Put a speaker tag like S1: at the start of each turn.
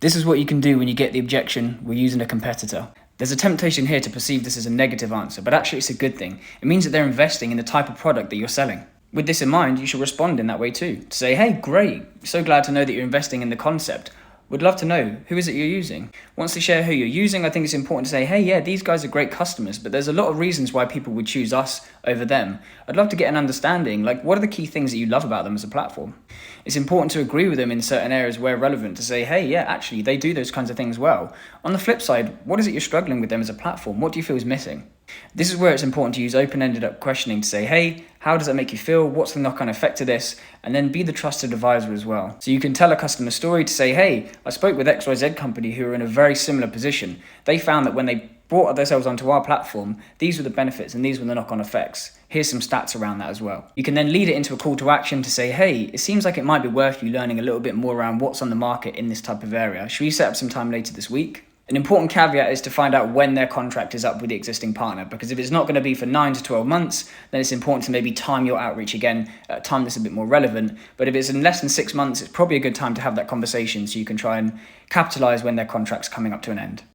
S1: This is what you can do when you get the objection, we're using a competitor. There's a temptation here to perceive this as a negative answer, but actually it's a good thing. It means that they're investing in the type of product that you're selling. With this in mind, you should respond in that way too. To say, hey, great, so glad to know that you're investing in the concept. Would love to know, who is it you're using? Once they share who you're using, I think it's important to say, hey, yeah, these guys are great customers, but there's a lot of reasons why people would choose us over them. I'd love to get an understanding, like what are the key things that you love about them as a platform? It's important to agree with them in certain areas where relevant to say, hey, yeah, actually, they do those kinds of things well. On the flip side, what is it you're struggling with them as a platform? What do you feel is missing? This is where it's important to use open-ended up questioning to say, hey, how does that make you feel? What's the knock-on effect to this? And then be the trusted advisor as well. So you can tell a customer story to say, hey, I spoke with XYZ company who are in a very similar position. They found that when they brought themselves onto our platform, these were the benefits and these were the knock-on effects. Here's some stats around that as well. You can then lead it into a call to action to say, hey, it seems like it might be worth you learning a little bit more around what's on the market in this type of area. Should we set up some time later this week? An important caveat is to find out when their contract is up with the existing partner, because if it's not going to be for 9 to 12 months, then it's important to maybe time your outreach again at a time that's a bit more relevant. But if it's in less than 6 months, it's probably a good time to have that conversation so you can try and capitalize when their contract's coming up to an end.